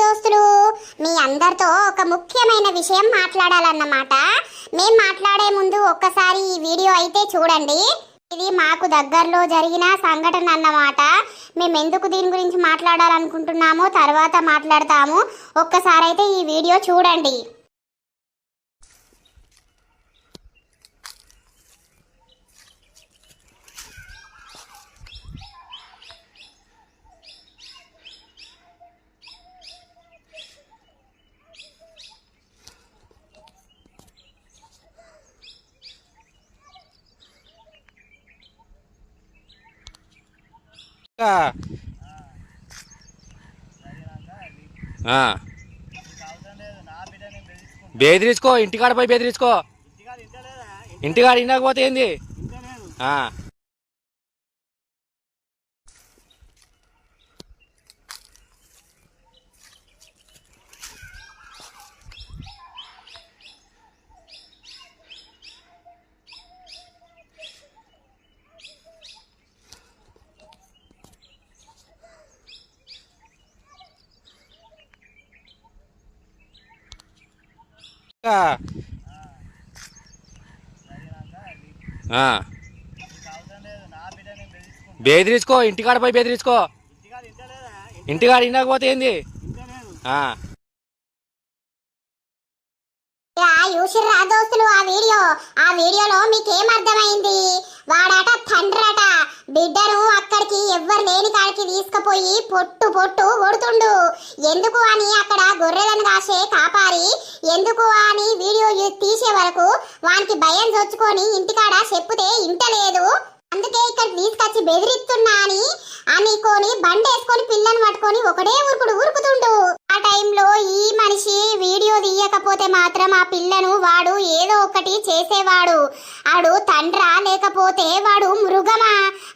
దోస్తులు, మీ అందరితో ఒక ముఖ్యమైన విషయం మాట్లాడాలన్నమాట. మేము మాట్లాడే ముందు ఒక్కసారి ఈ వీడియో అయితే చూడండి. ఇది మాకు దగ్గరలో జరిగిన సంఘటన అన్నమాట. మేము ఎందుకు దీని గురించి మాట్లాడాలనుకుంటున్నామో తర్వాత మాట్లాడతాము. ఒక్కసారి అయితే ఈ వీడియో చూడండి. బెదిరించుకో, ఇంటికాడ పోయి బెదిరించుకో. ఇంటికాడ ఇండకపోతే ఏంది? బెదిరించుకో, ఇంటికాడ పోయి బెదిరించుకో. ఇంటికాడ ఇండకపోతే ఏంది? చూసిర్రా దోస్తులు ఆ వీడియోలో మీకేం అర్థమైంది? వాడట తండ్రట బిడ్డను అక్కడికి ఎవ్వరు లేని కాడికి తీసుకుపోయి పొట్టు పొట్టు కొడుతుండు. ఎందుకు అని అక్కడ గొర్రెలను కాసే కాపారి ఎందుకు అని వీడియో తీసే వరకు వానికి భయం చొచ్చుకొని ఇంటికాడ చెప్పుతే ఇంటలేదు. అందుకే ఇక్కడ తీసుకొచ్చి బెదిరిస్తున్నా అని అనుకొని బండేసుకొని పిల్లని పట్టుకొని ఒకడే ఉరుకుతుండు. ఆ టైంలో ఈ మనిషి వీడియో తీయకపోతే మాత్రం ఆ పిల్లను వాడు ఏదో ఒకటి చేసేవాడు. ఆడు తండ్రా లేకపోతే వాడు మృగమా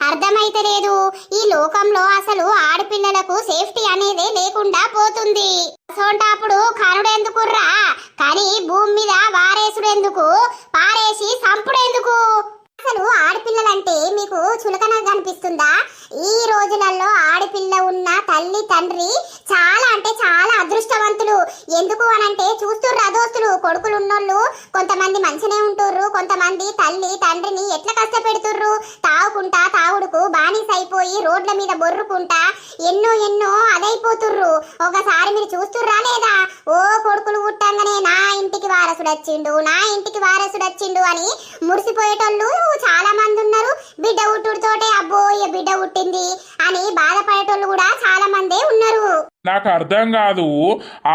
అర్థమైతలేదు. ఈ లోకంలో అసలు ఆడపిల్లలకు సేఫ్టీ అనేదే లేకుండా పోతుంది. సోంటాపుడు కనుడెందుకుర్రా, కానీ భూమి మీద వారేసుడెందుకు, పారేసి సంపుడెందుకు? అసలు ఆడపిల్లలంటే మీకు చులకన కనిపిస్తుందా? ఈ రోజులలో ఆడపిల్ల ఉన్న తల్లి తండ్రి చాలా అంటే చాలా అదృష్టవంతులు. ఎందుకు అనంటే చూస్తుర్రా దోస్తులు, కొడుకులు ఉన్నోళ్ళు కొంతమంది మంచినే ఉంటుర్రు, కొంతమంది తల్లి తండ్రిని ఎట్లా కష్టపెడుతుర్రు. తాగుడుకు బానిస అయిపోయి రోడ్ల మీద బొర్రుకుంటా ఎన్నో అదైపోతుర్రు. ఒకసారి మీరు చూస్తుర్రా లేదా? ఓ కొడుకులు పుట్టంగానే నా ఇంటికి వారసుడొచ్చిండు అని మురిసిపోయేటోళ్ళు చాలా మంది ఉన్నారు. బిడ్డ పుట్టుడుతోటే అబ్బో బిడ్డ పుట్టింది అని బాధపడేటోళ్ళు కూడా చాలా మందే ఉన్నారు. నాకు అర్థం కాదు,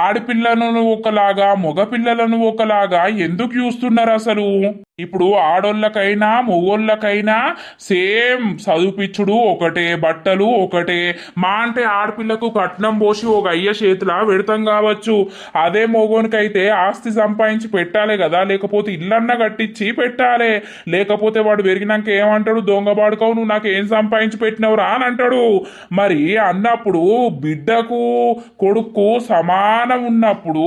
ఆడపిల్లలను ఒకలాగా మగపిల్లలను ఒకలాగా ఎందుకు చూస్తున్నారు అసలు? ఇప్పుడు ఆడోళ్ళకైనా మొగోళ్ళకైనా సేమ్ చదువుపిచ్చుడు ఒకటే, బట్టలు ఒకటే. మా అంటే ఆడపిల్లకు కట్నం పోసి ఒక అయ్య చేతిలా పెడతాం కావచ్చు. అదే మొగోనికైతే ఆస్తి సంపాదించి పెట్టాలి కదా, లేకపోతే ఇల్లన్న కట్టించి పెట్టాలి. లేకపోతే వాడు పెరిగినాక ఏమంటాడు? దొంగ బాడుకవు, నువ్వు నాకు ఏం సంపాదించి పెట్టినవురా అని అంటాడు. మరి అన్నప్పుడు బిడ్డకు కొడుకు సమానం ఉన్నప్పుడు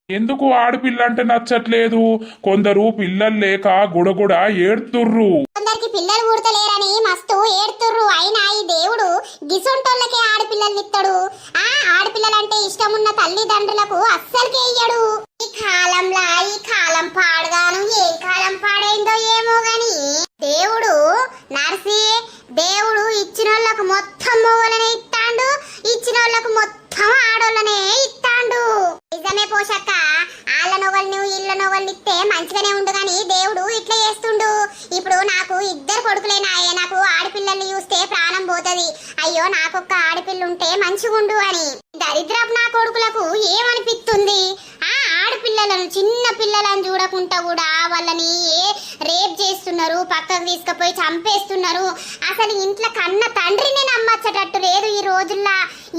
ఎందుకు ఆడపిల్ల అంటే నచ్చట్లేదు? కొందరు పిల్లలు లేక గుడగుడ ఏడుతుర్రు. కొందరికి పిల్లలు పుడతలేరని మస్తు ఏడుతుర్రు. అయినా ఈ దేవుడు గిసొంటోళ్ళకే ఆడపిల్లలు ఇస్తాడు. ఆ ఆడపిల్లలంటే ఇష్టమున్న తల్లిదండ్రులకు అస్సలకే ఇయ్యడు. ఈ కాలం పాడగాను ఏం కాలం పాడైందో ఏమో గాని దేవుడు ఇచ్చినోళ్ళకు మొత్తం మొగలనే ఇస్తాండు, ఇచ్చినోళ్ళకు మొత్తం ఆడోళ్ళనే ఇస్తాండు. నిజమే పోషక్క, ఆళ్ళ నొగల్ని ఇళ్ళ నొగల్ని ఇస్తే మంచిగానే ఉండు గాని దేవుడు ఇట్లా చేస్తుండు. ఇప్పుడు నాకు ఇద్దరు కొడుకులేనాయే, నాకు ఆడపిల్లల్ని చూస్తే ప్రాణం పోతది. అయ్యో నాకొక్క ఆడపిల్ల ఉంటే మంచిగుండు అని. దరిద్రపు నా కొడుకులకు ఏమనిపిస్తుంది? ఆ ఆడపిల్లలను చిన్న పిల్లలను చూడకుండా కూడా వాళ్ళని రేప్ చేస్తున్నారు, పక్కకు తీసుకుపోయి చంపేస్తున్నారు. అసలు ఇంట్లో కన్న తండ్రిని నమ్మచ్చటట్టు లేదు ఈ రోజుల్లో.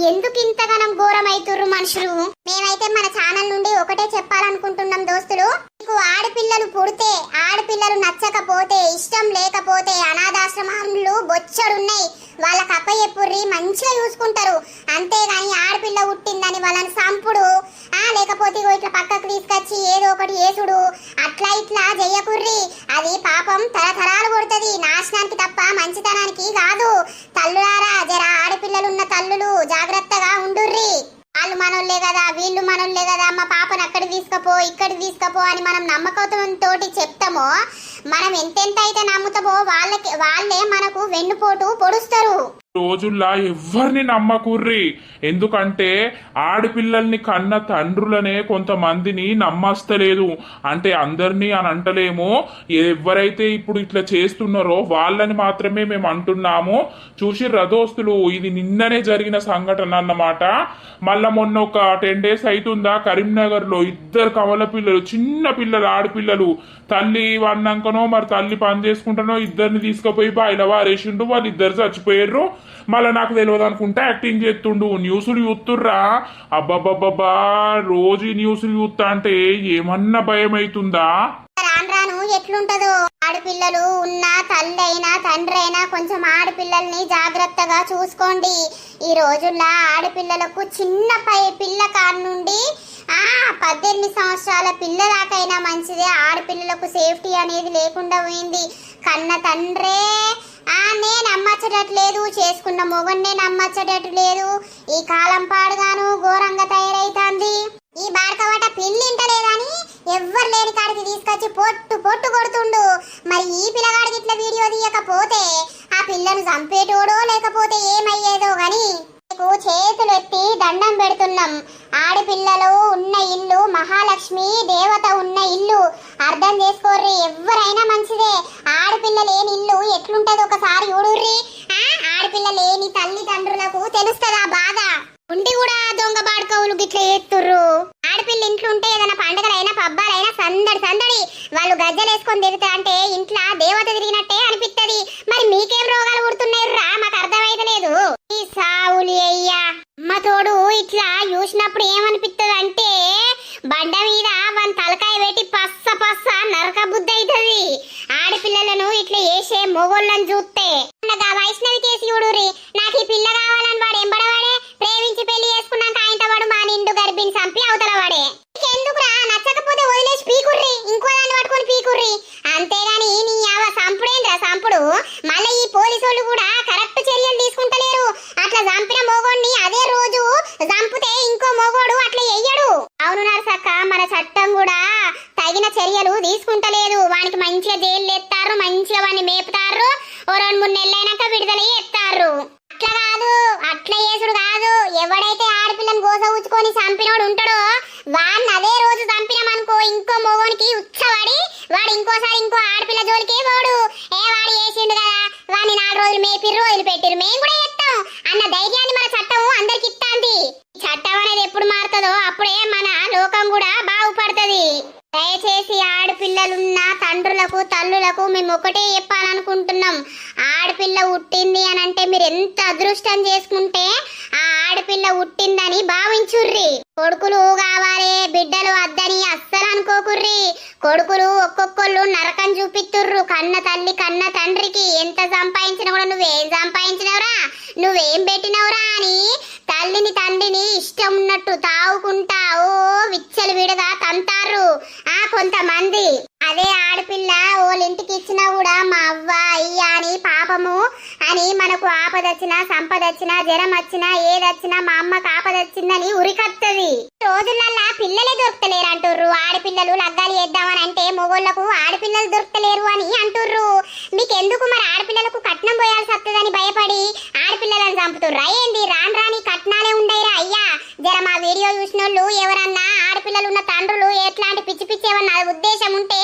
ఎందుకు ఇంతగానం ఘోరం అవుతుర్రు మనుషులు? మేమైతే మన ఛానల్ నుండి ఒకటే చెప్పాలనుకుంటున్నాం దోస్తులు, మీకు ఆడపిల్లలు పుడితే, ఆడపిల్లలు నచ్చకపోతే, ఇష్టం లేకపోతే అనాథాశ్రమాలు బొచ్చడున్నాయి. వాళ్ళకి అప్పచెప్పుర్రి, మంచిగా చూసుకుంటారు. అంతేగాని ఆడపిల్ల పుట్టిందని వాళ్ళని సంపుడు, లేకపోతే ఇట్లా పక్కకు తీసుకొచ్చి ఏదో ఒకటి చేసుడు, అట్లా ఇట్లా చెయ్యకుర్రి. అది పాపం తరతరాలు కొడుతుంది, నాశనానికి తప్ప మంచితనానికి కాదు. తల్లులారా, జర ఆడపిల్లలున్న తల్లులు జాగ్రత్తగా ఉండుర్రి. వాళ్ళు మనోళ్ళే కదా, వీళ్ళు మనోళ్ళే కదా, మా పాపను అక్కడికి తీసుకపో ఇక్కడికి తీసుకపో అని మనం నమ్మకంతో చెప్తామో, మనం ఎంతెంత అయితే నమ్ముతామో వాళ్ళే మనకు వెన్నుపోటు పొడుస్తారు. రోజుల్లా ఎవ్వరిని నమ్మకుర్రి. ఎందుకంటే ఆడపిల్లల్ని కన్న తండ్రులనే కొంతమందిని నమ్మస్తలేదు. అంటే అందరినీ అని అంటలేము, ఎవరైతే ఇప్పుడు ఇట్లా చేస్తున్నారో వాళ్ళని మాత్రమే మేము అంటున్నాము. చూసి రథోస్తులు, ఇది నిన్ననే జరిగిన సంఘటన అన్నమాట. మళ్ళా మొన్న ఒక 10 days అవుతుందా, కరీంనగర్ లో 2 కవల పిల్లలు, చిన్న పిల్లలు, ఆడపిల్లలు, తల్లి అన్నాకనో మరి తల్లి పని చేసుకుంటానో ఇద్దరిని తీసుకుపోయి బాయిల వారేసిండు. వాళ్ళు ఇద్దరు చచ్చిపోయారు. మళ్ళీ నాకు తెలియదు అనుకుంటా యాక్టింగ్ చేస్తుండు. న్యూస్లు చూస్తుర్రా, అబ్బబ్బబ్బబ్బా, రోజు న్యూస్లు చూస్తా అంటే ఏమన్నా భయం అవుతుందా? రాను రాను ఎట్లుంటదో. ఆడపిల్లలు ఉన్న తల్లి అయినా తండ్రి అయినా కొంచెం ఆడపిల్లల్ని జాగ్రత్తగా చూసుకోండి. ఈ రోజుల్లో ఆడపిల్లలకు చిన్న పిల్ల కాడ నుండి 18 సంవత్సరాల పిల్ల దాకైనా మంచిదే. ఆడపిల్లలకు సేఫ్టీ అనేది లేకుండా పోయింది. కన్న తండ్రే నేను నమ్మచ్చటట్లేదు, చేసుకున్న మొగన్నే నమ్మచ్చటట్లేదు. ఈ కాలం పాడుగాను ఘోరంగా తయారైతుంది. ఈ బాడకవాట పెళ్లి ఇంటలేదని ఎవ్వరు లేని కాడికి తీసుకొచ్చి పొట్టు పొట్టు కొడుతుండు. మరి ఈ పిల్లగాడికి ఇట్లా వీడియో తీయకపోతే ఆ పిల్లను చంపేటోడో లేకపోతే ఏమయ్యేదో గాని చేతులు ఎత్తి దండం పెడుతున్నాం. ఆడపిల్లలు ఉన్న ఇల్లు మహాలక్ష్మి దేవత ఉన్న ఇల్లు, అర్థం చేసుకోర్రి. ఎవరైనా మంచిదే. ఆడపిల్ల లేని ఇల్లు ఎట్లుంటది ఒకసారి చూడుర్రి. ఆడపిల్ల లేని తల్లిదండ్రులకు తెలుస్తుందా బాధ. ఉండి కూడా దొంగ బాడుకోవులు గిట్లా చేస్తుర్రు. ఆడపిల్ల ఇంట్లో ఉంటే ఏదైనా పండుగలైనా పబ్బాలైనా సందడి సందడి, వాళ్ళు గజ్జలు వేసుకొని తిరుగుతా అంటే ఇంట్లో దేవత తిరిగినట్టే అనిపిస్తది. మరి మీకేం రోగాలు పుడుతున్నాయిరా, మాకు అర్థమైతలేదు. ఈ సావులు అయ్యా అమ్మ తోడు ఇట్లా చూసినప్పుడు ఏమనిపిస్తుంది అంటే బండ మీద వన్ తలకాయ పెట్టి పస్స పస్స నరక బుద్ధి అవుతుంది. ఆడపిల్లలను ఇట్లా వేసే మొగోళ్ళని చూస్తే వైష్ణవి కేసు చూడుర్రి. నాకు ఈ పిల్ల కావాలని వాడు ఎంబడవాడే, ప్రేమించి పెళ్లి చేసుకున్నాక ఆయనతో వాడు మా నిండు గర్భిణి చంపి అవతల వాడే. ఎందుకురా, నచ్చకపోతే వదిలేసి పీకుర్రి, ఇంకో దాన్ని పట్టుకొని పీకుర్రి. అంతేగాని నీ సంపుడేంద్రా సంపుడు. మళ్ళీ ఈ పోలీసు కూడా కరెక్ట్ చర్యలు తీసుకుంటలేరు. అట్లా చంపిన మొగోడిని అదే రోజు చంపితే ఇంకో మొగోడు అట్లా చెయ్యడు. అవును నరసక్క, మన చట్టం కూడా తగిన చర్యలు తీసుకుంటలేదు. వానికి మంచిగా జైలు ఎత్తారు, మంచిగా వాడిని మేపుతారు. ఓ 2-3 నెలలైనాక విడుదల చేస్తారు. అట్లా కాదు, అట్లా చేసుడు కాదు. ఎవడైతే ఆడపిల్లని గోస ఊచుకొని చంపినోడు ఉంటాడో వాడిని అదే రోజు చంపినామనుకో ఇంకో మొగోనికి ఉచ్చబడి వాడు ఇంకోసారి ఇంకో ఆడపిల్ల జోలికే పోడు. వాడు చేసిండు కదా, వాడిని 4 రోజులు మేపిర్రు వదిలిపెట్టిర్రు, మేము కూడా చేస్తాం అన్న ధైర్యాన్ని మన చట్టం అందరికి ఇస్తాంది. చట్టం అనేది ఎప్పుడు మారుతుందో అప్పుడే మన లోకం కూడా బాగుపడుతుంది. దయచేసి ఆడపిల్లలున్న తండ్రులకు తల్లులకు మేము ఒకటే చెప్పాలనుకుంటున్నాం. ఆడపిల్ల పుట్టింది అని అంటే మీరు ఎంత అదృష్టం చేసుకుంటే ఆ ఆడపిల్ల పుట్టిందని భావించుర్రి. కొడుకులు కావాలి బిడ్డలు వద్దని అస్సలు అనుకోకుర్రి. కొడుకులు ఒక్కొక్కళ్ళు నరకం చూపిస్తుర్రు. కన్న తల్లి కన్న తండ్రికి ఎంత సంపాదించినా కూడా నువ్వేం సంపాదించినవరా, నువ్వేం పెట్టినవరా అని తల్లిని తండ్రిని ఇష్టం ఉన్నట్టు తావుకుంటా విచ్చలు విడగా తంతారు కొంతమంది. అదే ఆడపిల్ల వాళ్ళింటికి ఇచ్చినా కూడా మా అవ్వ అయ్య అని పాపము అని మనకు ఆపదొచ్చినా సంపదొచ్చినా జ్వరం వచ్చినా ఏదొచ్చినా మా అమ్మకు ఆపదొచ్చిందని ఉరికత్తది. రోజులల్లా పిల్లలే దొరకలేరు అంటుర్రు. ఆడపిల్లలు లగ్గాలు చేద్దామని అంటే మొగోళ్లకు ఆడపిల్లలు దొరకలేరు అని అంటుర్రు. మీకెందుకు మరి ఆడపిల్లలకు కట్నం పోయాల్సి వస్తుందని భయపడి ఆడపిల్లలను చంపుతుర్రా ఏంది? రాను రాని కట్నాలే ఉండయిరా అయ్యా. జర మా వీడియో చూసినోళ్ళు ఎవరన్నా ఆడపిల్లలు ఉన్న తండ్రులు ఎట్లాంటి పిచ్చి పిచ్చి ఏమన్నా ఉద్దేశం ఉంటే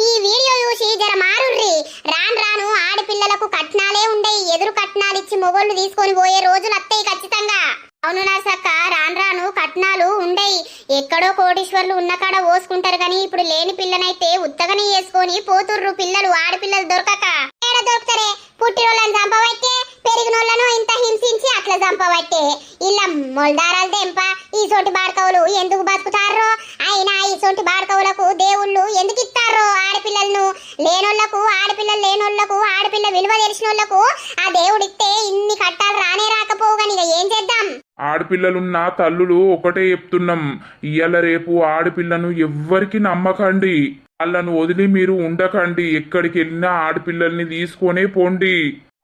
ఈ వీడియో చూసి జర మారుర్రి. రాను రాను ఆడపిల్లలకు కట్నాలే ఉండయి. ఎదురు కట్నాలు ఇచ్చి మొగోళ్ళు తీసుకొని పోయే రోజులు వస్తాయి ఖచ్చితంగా. అవును నర్సక్క, రాను రాను కట్నాలు ఉండయి. ఎక్కడో కోటీశ్వర్లు ఉన్న కాడ పోసుకుంటారు కానీ ఇప్పుడు లేని పిల్లనైతే ఉత్తగని వేసుకొని పోతుర్రు పిల్లలు. ఆడపిల్లలు దొరకక ఏడ దొరుకుతారే? పుట్టినోళ్ళని చంపబట్టే, పెరిగినోళ్ళను ఇంత హింసించి అట్లా చంపబట్టే. ఇలా మొల్దారాలు తెంప ఈ సొంటి బాడకవులు ఎందుకు బతుకుతారో, అయినా ఈ సొంటి బాడకవులకు దేవుళ్ళు ఎందుకు ఇస్తారో ఆడపిల్లలను? లేనోళ్లకు ఆడపిల్లలు లేనోళ్లకు ఆడపిల్ల విలువ తెలిసినోళ్లకు ఆ దేవుడిస్తే ఇన్ని కట్టాలు రానే రాకపోవు. కానీ ఇక ఏం చేద్దాం? ఆడపిల్లలున్న తల్లులు ఒకటే చెప్తున్నాం, ఇయ్యాల రేపు ఆడపిల్లను ఎవ్వరికి నమ్మకండి. వాళ్ళను వదిలి మీరు ఉండకండి. ఎక్కడికి వెళ్ళినా ఆడపిల్లల్ని తీసుకొనే పోండి.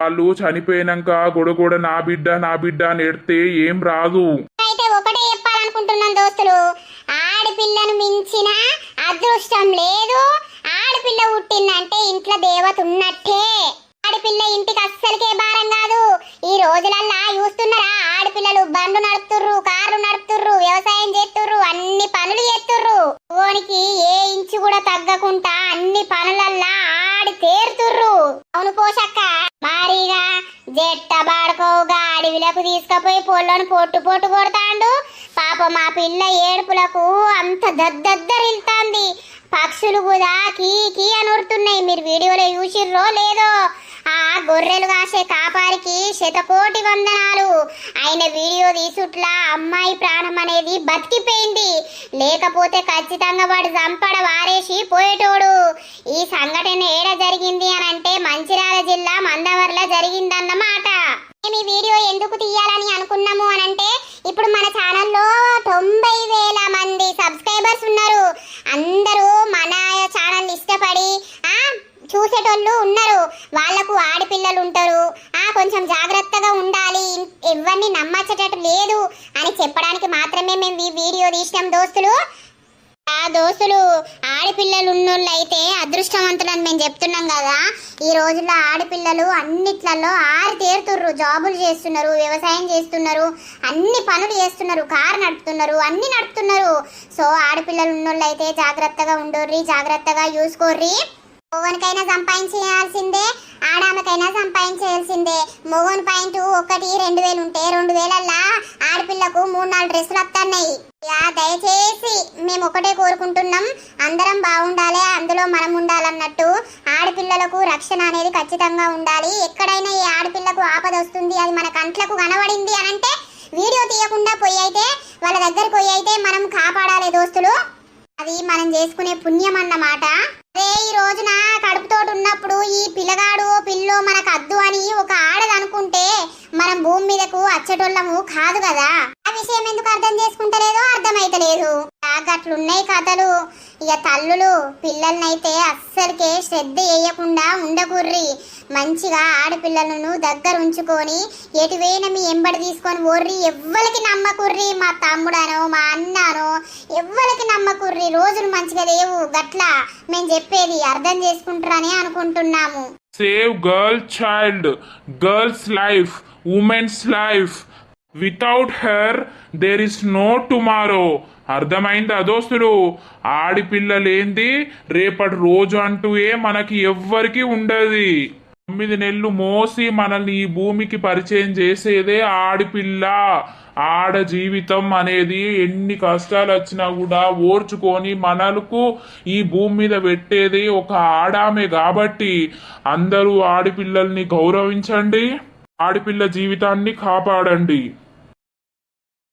వాళ్ళు చనిపోయినాక గొడగొడ నా బిడ్డ నా బిడ్డ అని ఎడితే ఏం రాదు. అయితే ఒకటే చెప్పాలి దోస్తులు, ఆడపిల్లను మించిన అదృష్టం లేదు. ఆడపిల్ల పుట్టిందంటే ఇంట్లో దేవత ఉన్నట్టే. ఆడపిల్ల ఇంటికి అస్సలకే భారం కాదు. ఈ రోజులల్లా చూస్తున్నారా, ఆడపిల్లలు బండ్లు నడుపుతుర్రు, కార్లు నడుపుతుర్రు, వ్యవసాయం చేస్తుర్రు, అన్ని పనులు చేస్తుర్రు. ఓనికి ఏ ఇంచు కూడా తగ్గకుండా అన్ని పనులల్లా ఆడి తేరుతుర్రు. అవును పోషక్క, మారిగా జట్ట బాడుకోగా అడవిలకు తీసుకుపోయి పొల్లను పొట్టు పొట్టు కొడతాండు. పాప మా పిల్ల ఏడుపులకు అంత దద్దరిల్తాంది. పక్షులు కూడా కీ కీ అనుడుతున్నాయి. మీరు వీడియోలో చూసిర్రో లేదో. ఆ గొర్రెలు కాసే కాపారికి శతకోటి వందనాలు. ఆయన వీడియో తీసుట్లా అమ్మాయి ప్రాణం అనేది బతికిపోయింది. లేకపోతే ఖచ్చితంగా వాడు చంపడ వారేసి పోయేటోడు. ఈ సంఘటన ఏడ జరిగింది అని అంటే మంచిర్యాల జిల్లా మందవర్ల జరిగిందన్నమాట. మేము ఈ వీడియో ఎందుకు తీయాలని అనుకున్నాము అనంటే, ఇప్పుడు మన ఛానల్లో 90,000 మంది సబ్స్క్రైబర్స్ ఉన్నారు. అందరూ మన ఛానల్ ఇష్టపడి చూసేటోళ్ళు ఉన్నారు. వాళ్ళకు ఆడపిల్లలు ఉంటారు, కొంచెం జాగ్రత్తగా ఉండాలి, ఎవరిని నమ్మచ్చేటట్టు లేదు అని చెప్పడానికి మాత్రమే మేము ఈ వీడియో తీసినాం దోస్తులు. దోస్తులు, ఆడపిల్లలు ఉన్నోళ్ళు అయితే అదృష్టవంతులని మేము చెప్తున్నాం కదా. ఈ రోజుల్లో ఆడపిల్లలు అన్నిట్లలో తేరుతుర్రు. జాబులు చేస్తున్నారు, వ్యవసాయం చేస్తున్నారు, అన్ని పనులు చేస్తున్నారు, కారు నడుపుతున్నారు, అన్ని నడుపుతున్నారు. సో ఆడపిల్లలు ఉన్నోళ్ళు అయితే జాగ్రత్తగా ఉండోర్రి, జాగ్రత్తగా చూసుకోర్రి. మొగోనికైనా సంపాదించాల్సిందే, ఆడామకైనా సంపాదించాల్సిందే. మొగోని పాయింట్ 1-2,000 ఉంటే 2,000ల్లా ఆడపిల్లకు 3-4 డ్రెస్సులు వస్తున్నాయి. దయచేసి మేము ఒకటే కోరుకుంటున్నాం, అందరం బాగుండాలి, అందులో మనం ఉండాలన్నట్టు. ఆడపిల్లలకు రక్షణ అనేది ఖచ్చితంగా ఉండాలి. ఎక్కడైనా ఈ ఆడపిల్లకు ఆపద వస్తుంది, అది మన కంట్లకు కనబడింది అనంటే వీడియో తీయకుండా పోయి అయితే వాళ్ళ దగ్గరికి పోయి అయితే మనం కాపాడాలి దోస్తులు. అది మనం చేసుకునే పుణ్యం అన్నమాట. అదే ఈ రోజున కడుపుతోటి ఉన్నప్పుడు ఈ పిల్లగాడు పిల్లో మనకు అద్దు అని ఒక ఆడదనుకుంటే మనం భూమి మీదకు వచ్చేటోళ్ళము కాదు కదా. ఆ విషయం ఎందుకు అర్థం చేసుకుంటలేదో అర్థమైతలేదు. అట్లున్నాయి కథలు. ఇక తల్లులు పిల్లలనైతే అస్సలకే శ్రద్ధ వేయకుండా ఉండకుర్రి. మంచిగా ఆడపిల్లలను దగ్గర ఉంచుకొని ఎటువైనా మీ ఎంబడి తీసుకొని ఓర్రి. ఎవ్వరికి నమ్మకుర్రి, మా తమ్ముడనో మా అన్నానో ఎవ్వరికి నమ్మకుర్రి. రోజులు మంచిగా లేవు. గట్లా మేము చెప్పేది అర్థం చేసుకుంటారని అనుకుంటున్నాము. Save girl child, girls life, women's life. Without her there is no tomorrow. అర్థమైందా దోస్తులు? ఆడిపిల్లలేంది రేపటి రోజు అంటూ మనకి ఎవ్వరికి ఉండదు. 9 నెలలు మోసి మనల్ని ఈ భూమికి పరిచయం చేసేదే ఆడపిల్ల. ఆడ జీవితం అనేది ఎన్ని కష్టాలు వచ్చినా కూడా ఓర్చుకొని మనలకు ఈ భూమి మీద పెట్టేది ఒక ఆడామే. కాబట్టి అందరూ ఆడపిల్లల్ని గౌరవించండి, ఆడపిల్ల జీవితాన్ని కాపాడండి.